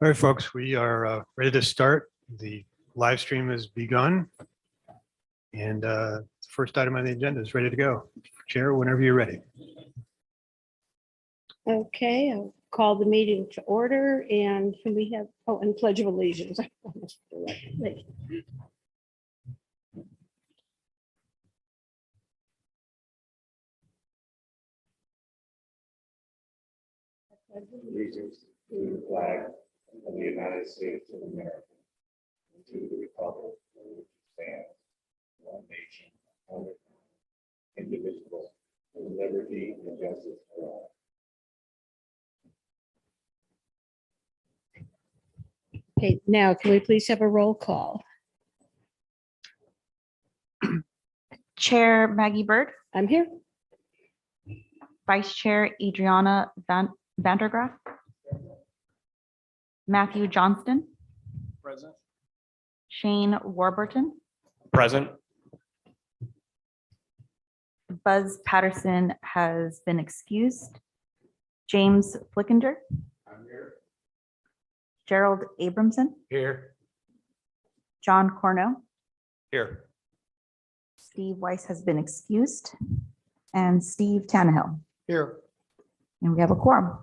All right, folks, we are ready to start. The live stream has begun. And the first item on the agenda is ready to go. Chair, whenever you're ready. Okay, I'll call the meeting to order and can we have, and Pledge of Allegiance. Allegiance to the flag of the United States of America, and to the republic for which it stands, one nation, under God, indivisible, with liberty and justice for all. Okay, now can we please have a roll call? Chair Maggie Bird, I'm here. Vice Chair Adriana Vandergraaf, Matthew Johnston, Present. Shane Warburton, Present. Buzz Patterson has been excused, James Flickinger, I'm here. Gerald Abramson, Here. John Corno, Here. Steve Weiss has been excused, and Steve Tannehill. Here. And we have a quorum.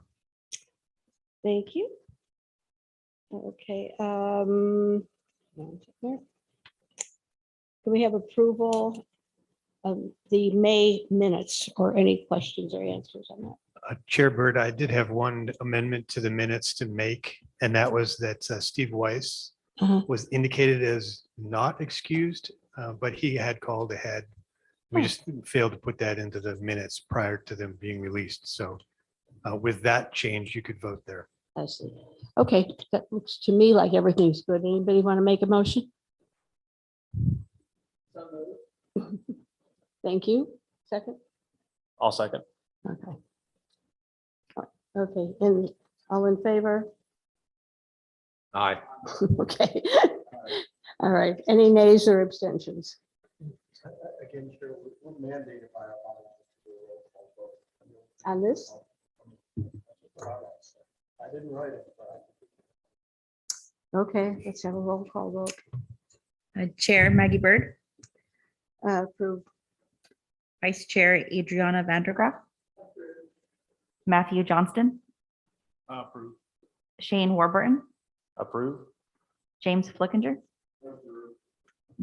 Thank you. Okay. Can we have approval of the May minutes or any questions or answers on that? Chair Bird, I did have one amendment to the minutes to make, and that was that Steve Weiss was indicated as not excused, but he had called ahead. We just failed to put that into the minutes prior to them being released. So with that change, you could vote there. I see. Okay, that looks to me like everything's good. Anybody want to make a motion? Thank you. Second? I'll second. Okay. Okay, and all in favor? Aye. Okay. All right, any nays or abstentions? Again, Chair, we're mandated by our On this? I didn't write it, but. Okay, let's have a roll call vote. Chair Maggie Bird, Approved. Vice Chair Adriana Vandergraaf, Matthew Johnston, Approve. Shane Warburton, Approve. James Flickinger,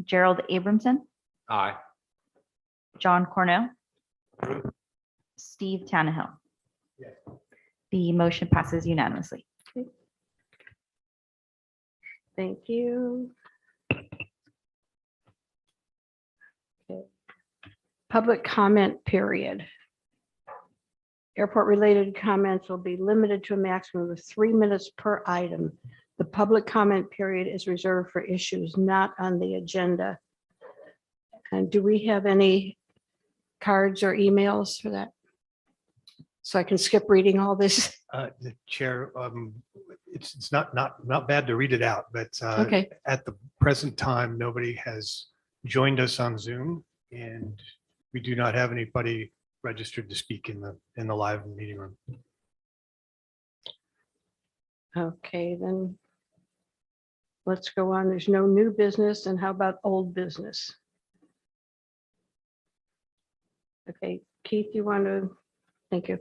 Gerald Abramson, Aye. John Cornell, Steve Tannehill. Yes. The motion passes unanimously. Thank you. Okay. Public comment period. Airport-related comments will be limited to a maximum of 3 minutes per item. The public comment period is reserved for issues not on the agenda. And do we have any cards or emails for that? So I can skip reading all this. The chair, it's not bad to read it out, but Okay. at the present time, nobody has joined us on Zoom, and we do not have anybody registered to speak in the live meeting room. Okay, then let's go on. There's no new business. And how about old business? Okay, Keith, you want to, thank you.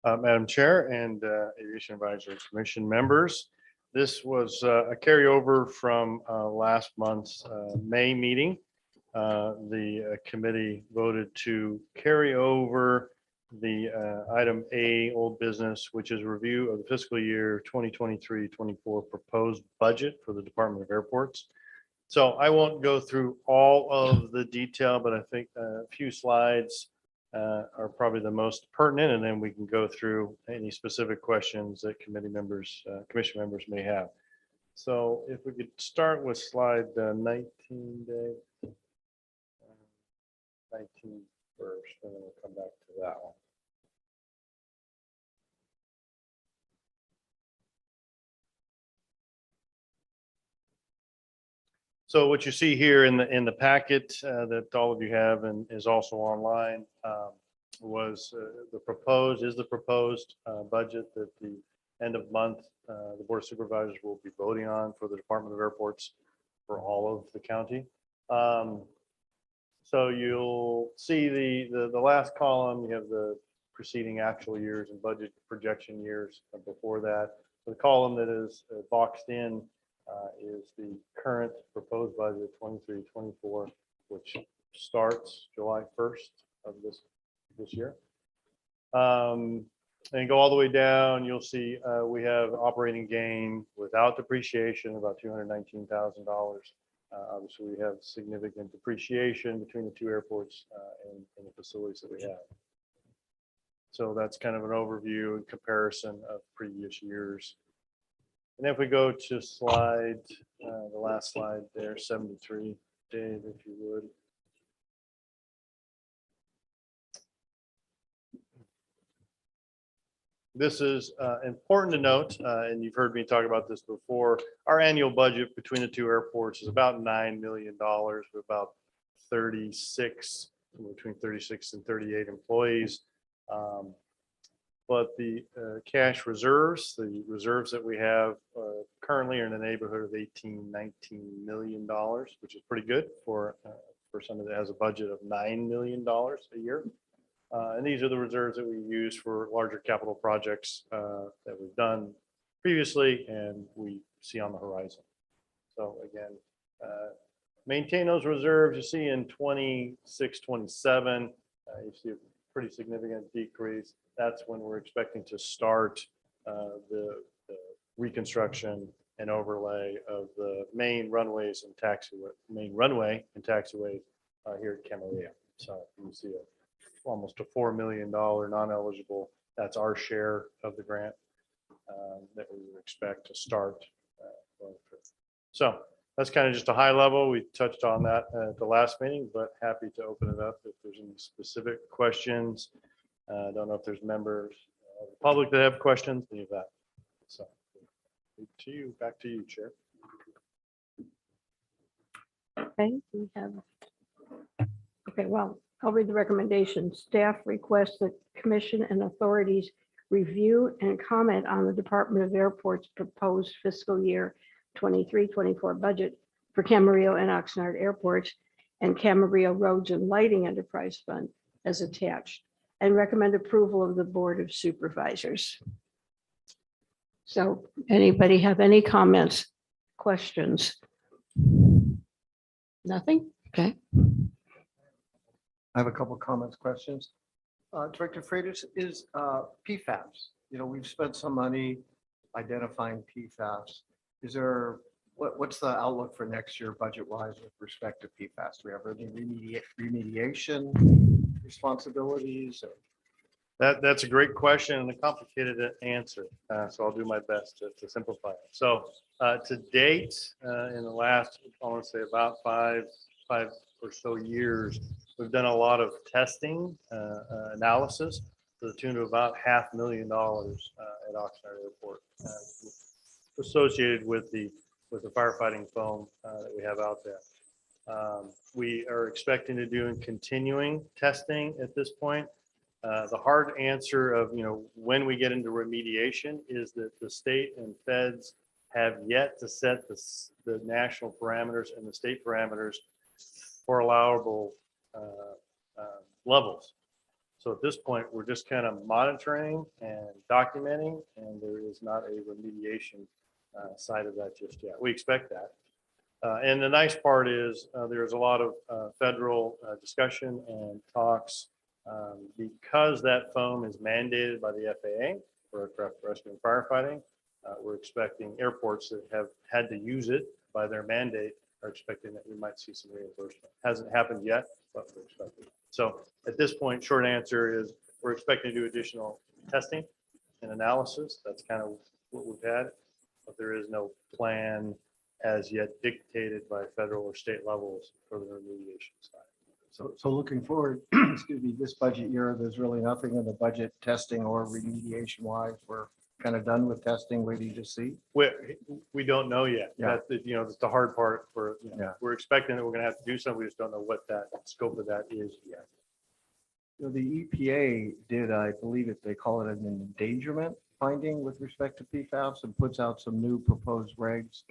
Madam Chair and Aviation Advisory Commission members, this was a carryover from last month's May meeting. The committee voted to carry over the item A, old business, which is review of the fiscal year 2023-24 proposed budget for the Department of Airports. So I won't go through all of the detail, but I think a few slides are probably the most pertinent, and then we can go through any specific questions that committee members, commission members may have. So if we could start with slide 19, Dave. 19 first, and then we'll come back to that one. So what you see here in the packet that all of you have and is also online was the proposed budget that the end of month, the Board of Supervisors will be voting on for the Department of Airports for all of the county. So you'll see the last column, you have the preceding actual years and budget projection years before that. The column that is boxed in is the current proposed budget 23-24, which starts July 1st of this year. And go all the way down, you'll see we have operating gain without depreciation, about $219,000. Obviously, we have significant depreciation between the two airports and the facilities that we have. So that's kind of an overview and comparison of previous years. And if we go to slide, the last slide there, 73, Dave, if you would. This is important to note, and you've heard me talk about this before. Our annual budget between the two airports is about $9 million, with about 36, between 36 and 38 employees. But the cash reserves, the reserves that we have currently are in the neighborhood of $18, $19 million, which is pretty good for somebody that has a budget of $9 million a year. And these are the reserves that we use for larger capital projects that we've done previously and we see on the horizon. So again, maintain those reserves. You see in 26, 27, you see a pretty significant decrease. That's when we're expecting to start the reconstruction and overlay of the main runways and taxiway, here at Camarillo. So you see almost a $4 million non-eligible. That's our share of the grant that we would expect to start. So that's kind of just a high level. We touched on that at the last meeting, but happy to open it up if there's any specific questions. I don't know if there's members of the public that have questions, any of that. So to you, back to you, Chair. Okay, we have. Okay, well, I'll read the recommendation. Staff requests that commission and authorities review and comment on the Department of Airports proposed fiscal year 23-24 budget for Camarillo and Oxnard airports and Camarillo Roads and Lighting Enterprise Fund as attached, and recommend approval of the Board of Supervisors. So anybody have any comments, questions? Nothing? Okay. I have a couple of comments, questions. Director Freitas, is PFAS, we've spent some money identifying PFAS. Is there, what's the outlook for next year budget-wise with respect to PFAS? Do we have any remediation responsibilities? That's a great question and a complicated answer. So I'll do my best to simplify it. So to date, in the last, I want to say about five or so years, we've done a lot of testing analysis to the tune of about $500,000 at Oxnard Airport, associated with the firefighting foam that we have out there. We are expecting to do continuing testing at this point. The hard answer of when we get into remediation is that the state and feds have yet to set the national parameters and the state parameters for allowable levels. So at this point, we're just kind of monitoring and documenting, and there is not a remediation side of that just yet. We expect that. And the nice part is there's a lot of federal discussion and talks because that foam is mandated by the FAA for aircraft rescue and firefighting. We're expecting airports that have had to use it by their mandate are expecting that we might see some reimbursement. Hasn't happened yet, but we're expecting. So at this point, short answer is we're expecting to do additional testing and analysis. That's kind of what we've had, but there is no plan as yet dictated by federal or state levels for the remediation side. So looking forward, excuse me, this budget year, there's really nothing in the budget testing or remediation wise. We're kind of done with testing, waiting to see. We don't know yet. Yeah. That's the hard part for, Yeah. we're expecting that we're going to have to do something. We just don't know what that scope of that is yet. The EPA did, I believe they call it an endangerment finding with respect to PFAS and puts out some new proposed regs.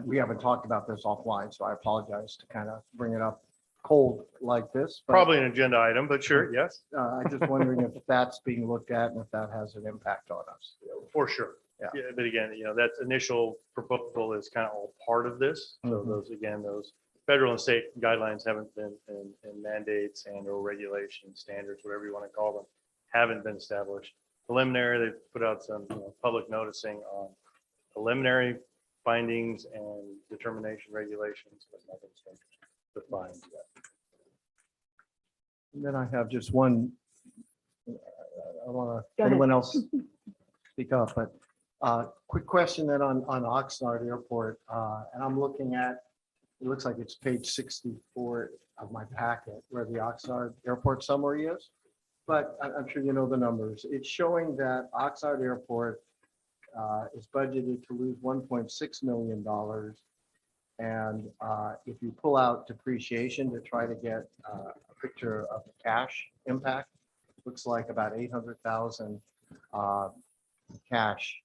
We haven't talked about this offline, so I apologize to kind of bring it up cold like this. but, Probably an agenda item, but sure, yes, I'm just wondering if that's being looked at and if that has an impact on us. for sure. Yeah. Yeah, but again, that initial proposal is kind of all part of this. So Mhm. those federal and state guidelines haven't been, and mandates and or regulations, standards, whatever you want to call them, haven't been established. Preliminary, they've put out some public noticing on preliminary findings and determination regulations, but nothing's been defined yet. And then I have just one. I want Go to, ahead. anyone else speak up, but quick question then on Oxnard Airport. And I'm looking at, it looks like it's page 64 of my packet where the Oxnard Airport summary is. But I'm sure you know the numbers. It's showing that Oxnard Airport is budgeted to lose $1.6 million. And if you pull out depreciation to try to get a picture of the cash impact, looks like about 800,000 cash.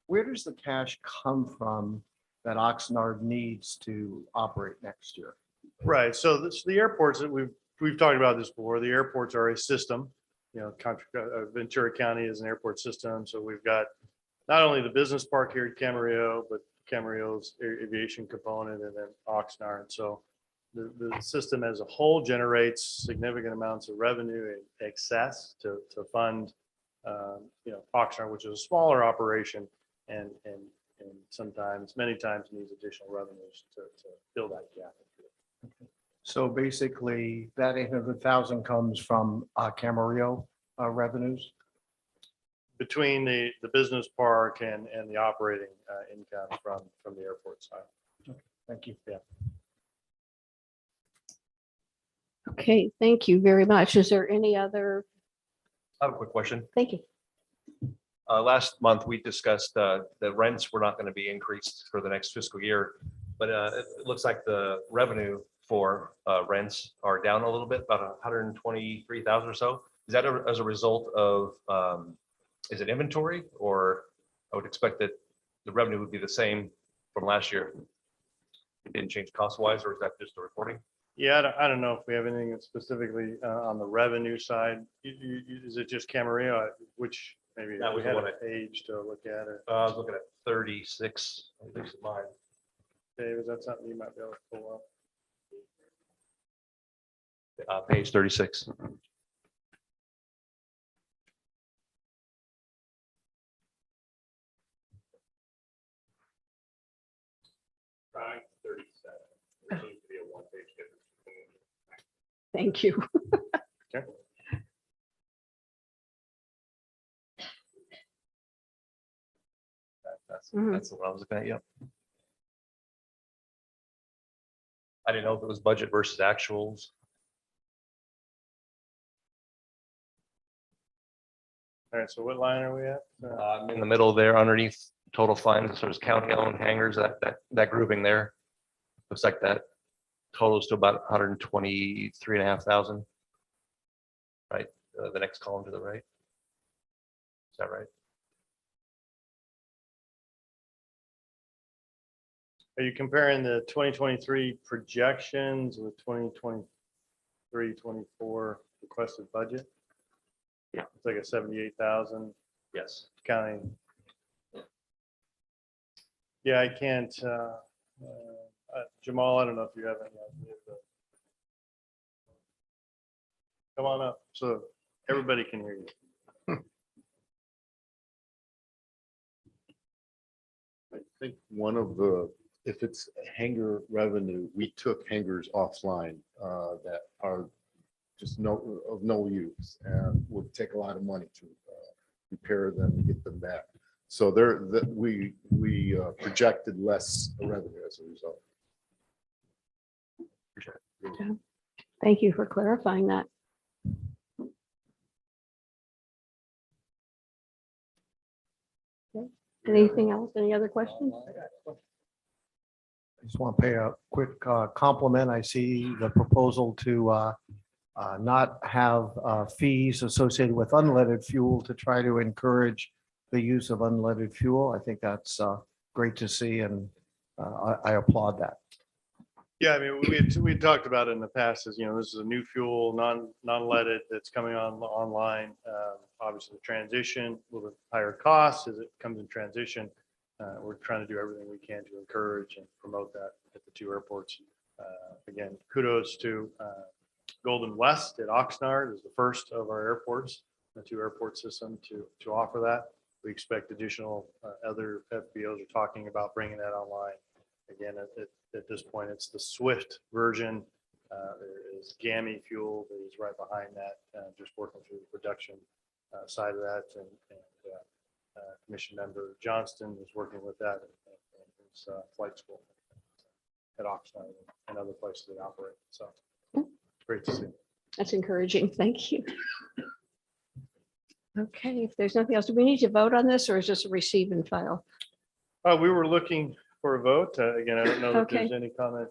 Where does the cash come from that Oxnard needs to operate next year? Right, so the airports that we've talked about this before, the airports are a system. Ventura County is an airport system, so we've got not only the business park here at Camarillo, but Camarillo's aviation component and then Oxnard. So the system as a whole generates significant amounts of revenue in excess to fund, Oxnard, which is a smaller operation and sometimes, many times needs additional revenues to fill that gap. So basically, that 800,000 comes from Camarillo revenues. Between the business park and the operating income from the airport side. Thank you. Yeah. Okay, thank you very much. Is there any other? I have a quick question. Thank you. Last month, we discussed the rents were not going to be increased for the next fiscal year, but it looks like the revenue for rents are down a little bit, about 123,000 or so. Is that as a result of, is it inventory, or I would expect that the revenue would be the same from last year? It didn't change cost wise, or is that just a reporting? Yeah, I don't know if we have anything that's specifically on the revenue side. Is it just Camarillo, which maybe That we was the had one a page to look at it. I was looking at 36, at least in mine. Dave, is that something you might be able to pull up? Page 36. Trying 37. There seems to be a one-page difference between Thank you. Mhm. That's the one I was looking at, yep. I didn't know if it was budget versus actuals. All right, so what line are we at? I'm in the middle there underneath total fines, so it's county owned hangars, that grouping there. Looks like that totals to about 123,500. Right, the next column to the right. Is that right? Are you comparing the 2023 projections with 2023, 24 requested budget? Yeah. It's like a 78,000 Yes. counting. Yeah, I can't, Jamal, I don't know if you have any idea. Come on up so everybody can hear you. I think one of the, if it's hangar revenue, we took hangars offline that are just of no use and would take a lot of money to repair them and get them back. So we projected less revenue as a result. Thank you for clarifying that. Okay. Anything else? Any other questions? I just want to pay a quick compliment. I see the proposal to not have fees associated with unleaded fuel to try to encourage the use of unleaded fuel. I think that's great to see, and I applaud that. Yeah, I mean, we had talked about it in the past, as you know, this is a new fuel, non-leaded that's coming online. Obviously, the transition, a little bit higher costs as it comes in transition. We're trying to do everything we can to encourage and promote that at the two airports. Again, kudos to Golden West at Oxnard is the first of our airports, the two airport system to offer that. We expect additional other FBOs are talking about bringing that online. Again, at this point, it's the Swift version. There is GAMI fuel that is right behind that, just working through the production side of that. And Commission Member Johnston is working with that in his flight school at Oxnard and other places they operate. So great to see. That's encouraging. Thank you. Okay, if there's nothing else, do we need to vote on this, or is this a receive and file? We were looking for a vote. Again, I don't know if there's Okay. any comment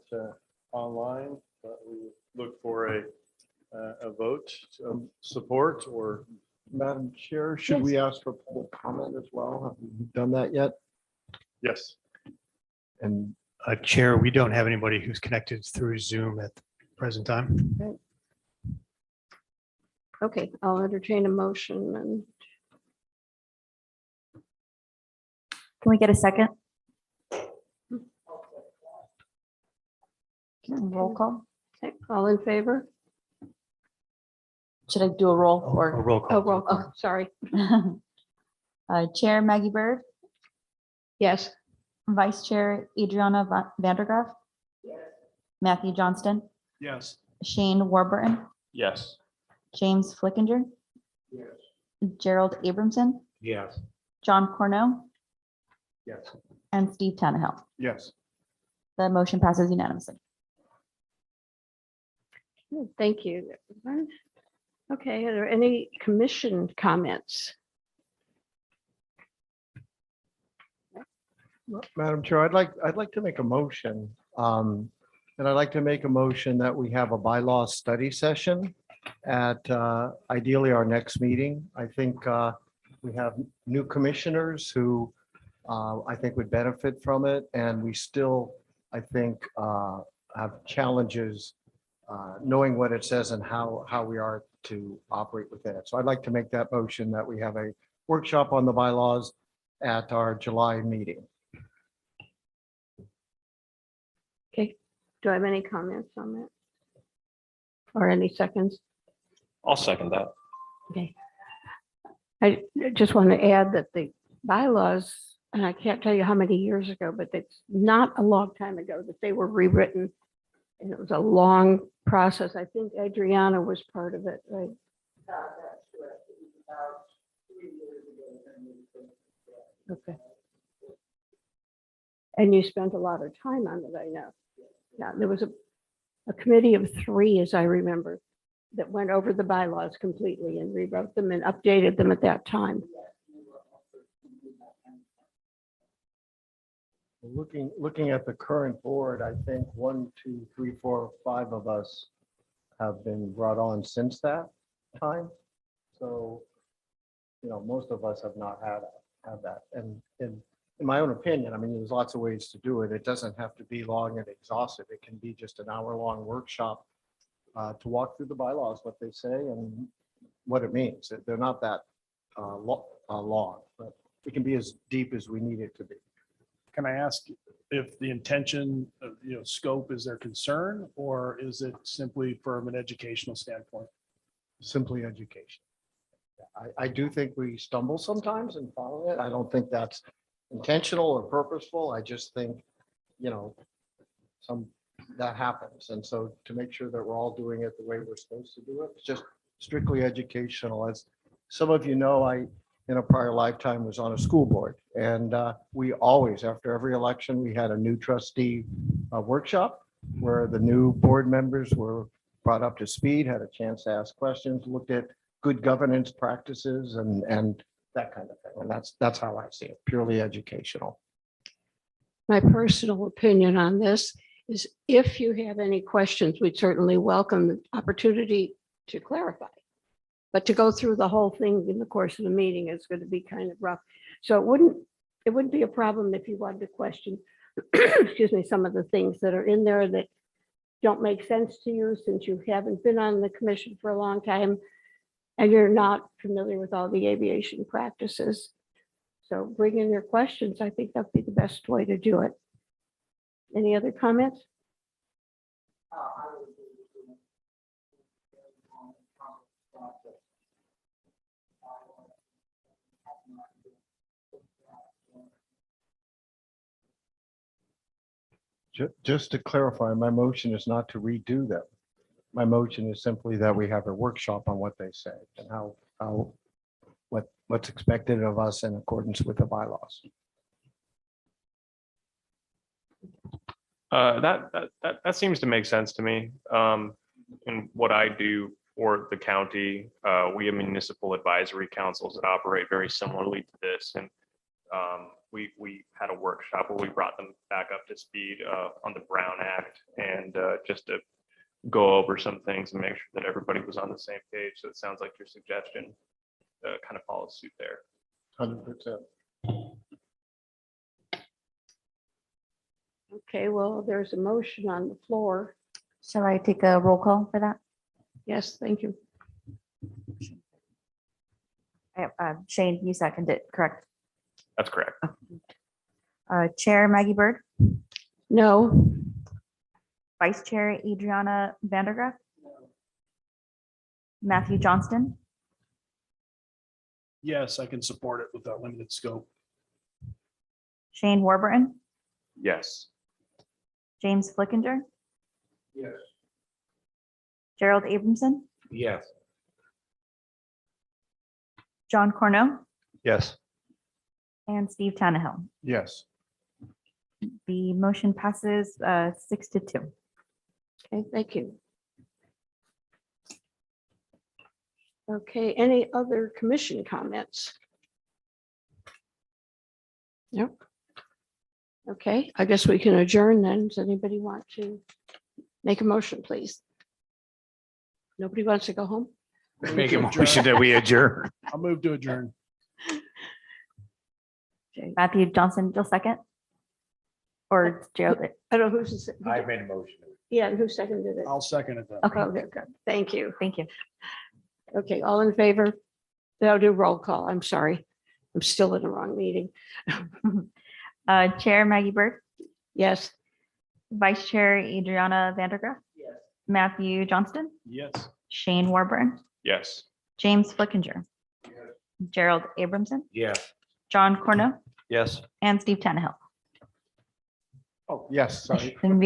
online, but we look for a vote of support or. Madam Chair, should we ask for public comment as well? Have we done that yet? Yes. And Chair, we don't have anybody who's connected through Zoom at the present time. Okay, I'll entertain a motion and Can we get a second? Roll call? okay, all in favor? Should I do a roll A or? roll Oh, call. oh, sorry. Chair Maggie Bird, Yes. Vice Chair Adriana Vandergraff. Matthew Johnston, Yes. Shane Warburton, Yes. James Flickinger. Gerald Abramson, Yes. John Corno, Yes. and Steve Tannehill. Yes. The motion passes unanimously. Thank you, everyone. Okay, are there any commission comments? Madam Chair, I'd like to make a motion. And I'd like to make a motion that we have a bylaw study session at ideally our next meeting. I think we have new commissioners who I think would benefit from it. And we still, I think, have challenges knowing what it says and how we are to operate within it. So I'd like to make that motion that we have a workshop on the bylaws at our July meeting. Okay, do I have any comments on that? Or any seconds? I'll second that. Okay. I just want to add that the bylaws, and I can't tell you how many years ago, but it's not a long time ago that they were rewritten. And it was a long process. I think Adriana was part of it, right? Okay. And you spent a lot of time on it, I know. Yeah, there was a committee of 3, as I remember, that went over the bylaws completely and rewrote them and updated them at that time. Looking at the current board, I think 1, 2, 3, 4, 5 of us have been brought on since that time. So, you know, most of us have not had that. And in my own opinion, I mean, there's lots of ways to do it. It doesn't have to be long and exhaustive. It can be just an hour-long workshop to walk through the bylaws, what they say and what it means. They're not that long, but it can be as deep as we need it to be. Can I ask if the intention of, scope is their concern, or is it simply from an educational standpoint? Simply education. I do think we stumble sometimes in following it. I don't think that's intentional or purposeful. I just think, that happens. And so to make sure that we're all doing it the way we're supposed to do it, it's just strictly educational. As some of you know, I, in a prior lifetime, was on a school board. And we always, after every election, we had a new trustee workshop where the new board members were brought up to speed, had a chance to ask questions, looked at good governance practices and that kind of thing. And that's how I see it, purely educational. My personal opinion on this is if you have any questions, we'd certainly welcome the opportunity to clarify. But to go through the whole thing in the course of the meeting is going to be kind of rough. So it wouldn't be a problem if you wanted to question, excuse me, some of the things that are in there that don't make sense to you since you haven't been on the commission for a long time and you're not familiar with all the aviation practices. So bring in your questions. I think that'd be the best way to do it. Any other comments? Just to clarify, my motion is not to redo them. My motion is simply that we have a workshop on what they say and what's expected of us in accordance with the bylaws. That seems to make sense to me. And what I do for the county, we have municipal advisory councils that operate very similarly to this. And we had a workshop where we brought them back up to speed on the Brown Act and just to go over some things and make sure that everybody was on the same page. So it sounds like your suggestion kind of follows suit there. 100%. Okay, well, there's a motion on the floor. Shall I take a roll call for that? Yes, thank you. Shane, you seconded it, correct? That's correct. Chair Maggie Bird, No, Vice Chair Adriana Vandergriff. Matthew Johnston, Yes, I can support it with that limited scope. Shane Warburton, Yes. James Flickinger, Yes. Gerald Abramson, Yes. John Cornell, Yes. and Steve Tannehill. Yes. The motion passes 6-2. okay, thank you. Okay, any other commission comments? Yep. Okay, I guess we can adjourn then. Does anybody want to make a motion, please? Nobody wants to go home? Make a motion that we adjourn. I'll move to adjourn. Matthew Johnson, you'll second? Or Gerald? I don't know who's, I made a motion. yeah, who seconded it? I'll second it then. Okay, Oh, there, good. Thank you. thank you. Okay, all in favor? I'll do roll call. I'm sorry. I'm still in the wrong meeting. Chair Maggie Bird, Yes, Vice Chair Adriana Vandergriff. Yes. Matthew Johnston, Yes. Shane Warburton, Yes. James Flickinger, Gerald Abramson, Yes. John Cornell, Yes. and Steve Tannehill. Oh, yes, sorry. The meeting